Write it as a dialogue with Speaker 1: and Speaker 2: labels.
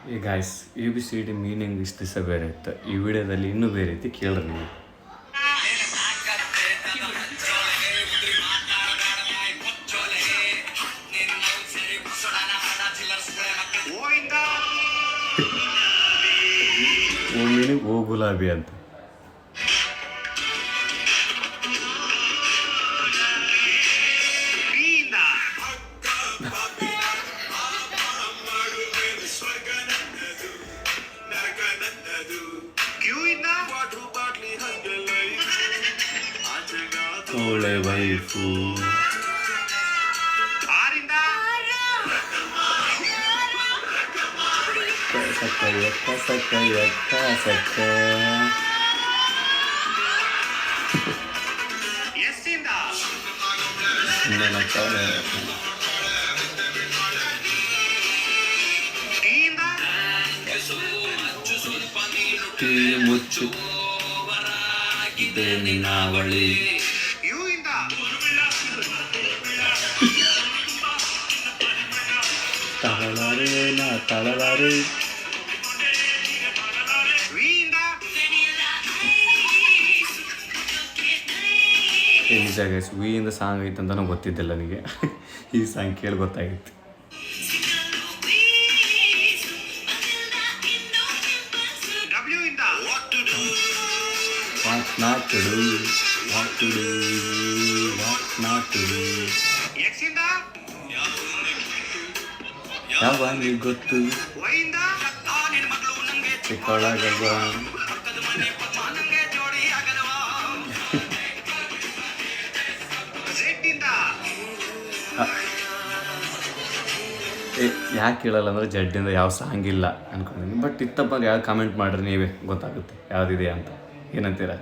Speaker 1: ಈ guys ABCD meaning ಇಷ್ಟು ದಿವಸ ಬೇರೆ ಇತ್ತು, ಈ ವಿಡಿಯೋದಲ್ಲಿ ಇನ್ನೂ ಬೇರೆ ಐತಿ, ಕೇಳ್ರಿ ನೀವು. ಓ ಮೀನಿಂಗ್ ಓ ಗುಲಾಬಿ ಅಂತ. ಒಳ್ಳೆ ವೈಫು ಸಕ್ಕ ಎಕ್ಕ ಸಕ್ಕ ಎಕ್ಕ ಸಕ್ಕ ಮುಚ್ಚು ನಿನ್ನಾವಳಿ ತಳಲಾರೆ ನಾ ತಳಲಾರೆ. ನಿಜ ಗೈಸ್, ವಿಯಿಂದ ಸಾಂಗ್ ಐತೆ ಅಂತ ಗೊತ್ತಿದ್ದಿಲ್ಲ ನನಗೆ. ಈ ಸಾಂಗ್ ಕೇಳಿ ಗೊತ್ತಾಗಿತ್ತು. What not to do, what to do, what not to do. ಯಾವಾಗ ಗೊತ್ತು ಚಿಕ್ಕಳಗಲ್ವ. ಯಾಕೆ ಕೇಳಲ್ಲ ಅಂದರೆ ಜಡ್ಡಿಂದ ಯಾವ ಸಾಂಗ್ ಇಲ್ಲ ಅನ್ಕೊಂಡಿದ್ದೀನಿ. ಬಟ್ ಇತ್ತಪ್ಪ ಯಾವ್ದು ಕಾಮೆಂಟ್ ಮಾಡಿರಿ, ನೀವೇ ಗೊತ್ತಾಗುತ್ತೆ ಯಾವುದಿದೆ ಅಂತ. ಏನಂತೀರ?